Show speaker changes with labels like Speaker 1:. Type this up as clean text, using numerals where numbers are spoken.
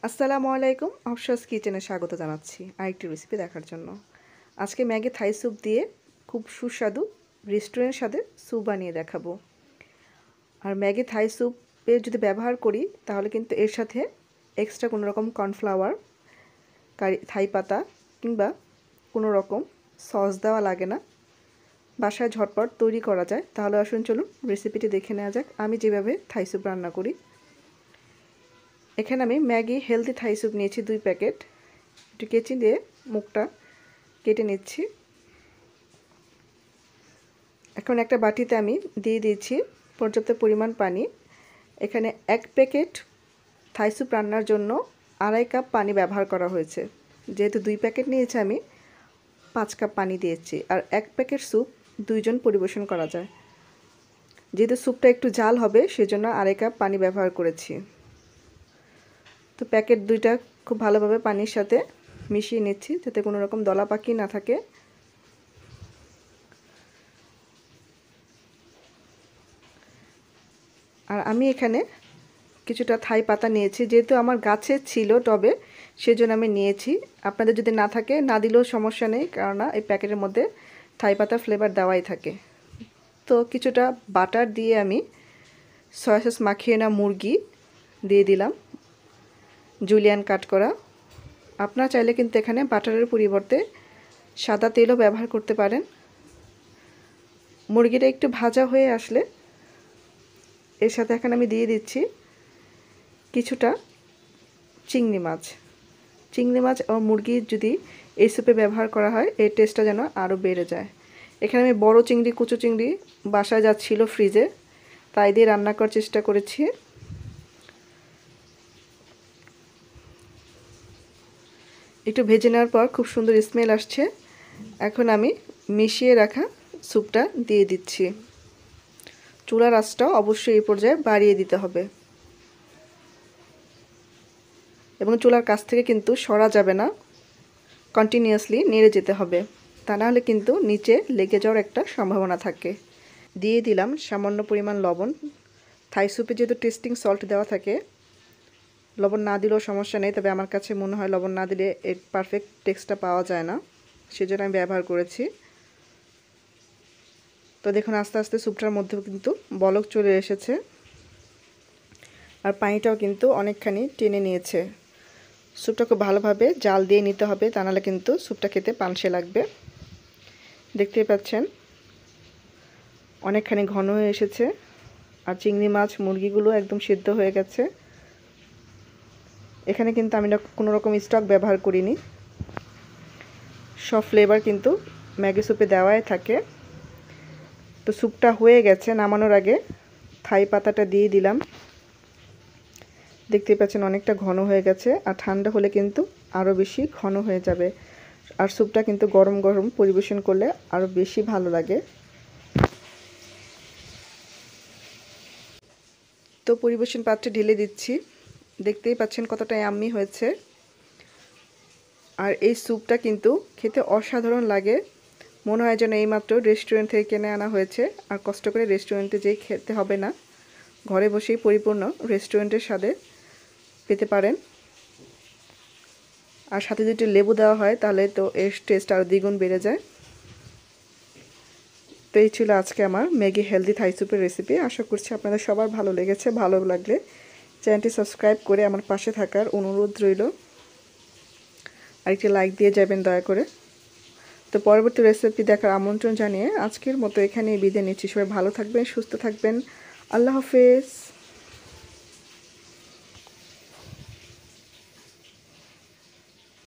Speaker 1: আসসালামু আলাইকুম অফশোস কিচেনে স্বাগত জানাচ্ছি আরেকটি রেসিপি দেখার জন্য। আজকে ম্যাগি থাই স্যুপ দিয়ে খুব সুস্বাদু রেস্টুরেন্ট স্বাদে স্যুপ বানিয়ে দেখাবো। আর ম্যাগি থাই স্যুপে যদি ব্যবহার করি তাহলে কিন্তু এর সাথে এক্সট্রা কোনো রকম কর্নফ্লাওয়ার, থাই পাতা কিংবা কোনো রকম সস দেওয়া লাগে না, বাসায় ঝটপট তৈরি করা যায়। তাহলে আসুন চলুন রেসিপিটি দেখে নেওয়া যাক আমি যেভাবে থাই স্যুপ রান্না করি। এখানে আমি ম্যাগি হেলদি থাই স্যুপ নিয়েছি 2 প্যাকেট। একটু কেচি দিয়ে মুখটা কেটে নিচ্ছি। এখন একটা বাটিতে আমি দিয়ে দিয়েছি পর্যাপ্ত পরিমাণ পানি। এখানে 1 প্যাকেট থাই স্যুপ রান্নার জন্য 2.5 কাপ পানি ব্যবহার করা হয়েছে। যেহেতু 2 প্যাকেট নিয়েছি আমি 5 কাপ পানি দিয়েছি। আর 1 প্যাকেট স্যুপ 2 জন পরিবেশন করা যায়। যেহেতু স্যুপটা একটু জাল হবে সেজন্য 2.5 কাপ পানি ব্যবহার করেছি। তো প্যাকেট 2টা খুব ভালোভাবে পানির সাথে মিশিয়ে নিচ্ছি যাতে কোনো রকম দলা পাকি না থাকে। আর আমি এখানে কিছুটা থাই পাতা নিয়েছি, যেহেতু আমার গাছে ছিল টবে সেজন্য আমি নিয়েছি। আপনাদের যদি না থাকে না দিলেও সমস্যা নেই, কারণ এই প্যাকেটের মধ্যে থাই পাতা ফ্লেভার দেওয়াই থাকে। তো কিছুটা বাটার দিয়ে আমি সয়া সস মাখিয়ে না মুরগি দিয়ে দিলাম, জুলিয়ান কাট করা। আপনারা চাইলে কিন্তু এখানে বাটারের পরিবর্তে সাদা তেলও ব্যবহার করতে পারেন। মুরগিটা একটু ভাজা হয়ে আসলে এর সাথে এখন আমি দিয়ে দিচ্ছি কিছুটা চিংড়ি মাছ ও মুরগি যদি এই স্যুপে ব্যবহার করা হয় এর টেস্টটা যেন আরও বেড়ে যায়। এখানে আমি বড় চিংড়ি, কুচো চিংড়ি বাসায় যা ছিল ফ্রিজে তাই দিয়ে রান্না করার চেষ্টা করেছি। একটু ভেজে নেওয়ার পর খুব সুন্দর স্মেল আসছে। এখন আমি মিশিয়ে রাখা স্যুপটা দিয়ে দিচ্ছি। চুলার আঁচটা অবশ্যই এই পর্যায়ে বাড়িয়ে দিতে হবে এবং চুলার কাছ থেকে কিন্তু সরা যাবে না, কন্টিনিউয়াসলি নেড়ে যেতে হবে, তা না হলে কিন্তু নিচে লেগে যাওয়ার একটা সম্ভাবনা থাকে। দিয়ে দিলাম সামান্য পরিমাণ লবণ। থাই স্যুপে যেহেতু টেস্টিং সল্ট দেওয়া থাকে, লবণ না দিলেও সমস্যা নেই, তবে আমার কাছে মনে হয় লবণ না দিলে এর পারফেক্ট টেক্সটটা পাওয়া যায় না, সেজন্য আমি ব্যবহার করেছি। তো দেখুন আস্তে আস্তে স্যুপটার মধ্যেও কিন্তু বলক চলে এসেছে আর পানিটাও কিন্তু অনেকখানি টেনে নিয়েছে। স্যুপটা খুব ভালোভাবে জাল দিয়ে নিতে হবে, তা নাহলে কিন্তু স্যুপটা খেতে পানসে লাগবে। দেখতেই পাচ্ছেন অনেকখানি ঘন হয়ে এসেছে আর চিংড়ি মাছ মুরগিগুলো একদম সিদ্ধ হয়ে গেছে। এখানে কিন্তু আমি কোনো রকম স্টক ব্যবহার করিনি, সব ফ্লেভার কিন্তু ম্যাগি স্যুপে দেওয়াই থাকে। তো স্যুপটা হয়ে গেছে, নামানোর আগে থাই পাতাটা দিয়ে দিলাম। দেখতেই পাচ্ছেন অনেকটা ঘন হয়ে গেছে, আর ঠান্ডা হলে কিন্তু আরও বেশি ঘন হয়ে যাবে। আর স্যুপটা কিন্তু গরম গরম পরিবেশন করলে আরও বেশি ভালো লাগে। তো পরিবেশন পাত্রে ঢেলে দিচ্ছি। দেখতেই পাচ্ছেন কতটা ইয়াম্মি হয়েছে। আর এই স্যুপটা কিন্তু খেতে অসাধারণ লাগে, মনে হয় যেন এইমাত্র রেস্টুরেন্ট থেকে কিনে আনা হয়েছে। আর কষ্ট করে রেস্টুরেন্টে যেয়ে খেতে হবে না, ঘরে বসেই পরিপূর্ণ রেস্টুরেন্টের স্বাদে পেতে পারেন। আর সাথে যদি লেবু দেওয়া হয় তাহলে তো এর টেস্ট আরও দ্বিগুণ বেড়ে যায়। তো এই ছিল আজকে আমার ম্যাগি হেলদি থাই স্যুপের রেসিপি। আশা করছি আপনাদের সবার ভালো লেগেছে। ভালো লাগলে চ্যানেলটি সাবস্ক্রাইব করে আমার পাশে থাকার অনুরোধ রইল। আর একটি লাইক দিয়ে যাবেন দয়া করে। তো পরবর্তী রেসিপি দেখার আমন্ত্রণ জানিয়ে আজকের মতো এখানেই বিদায় নিচ্ছি। সবাই ভালো থাকবেন, সুস্থ থাকবেন। আল্লাহ হাফেজ।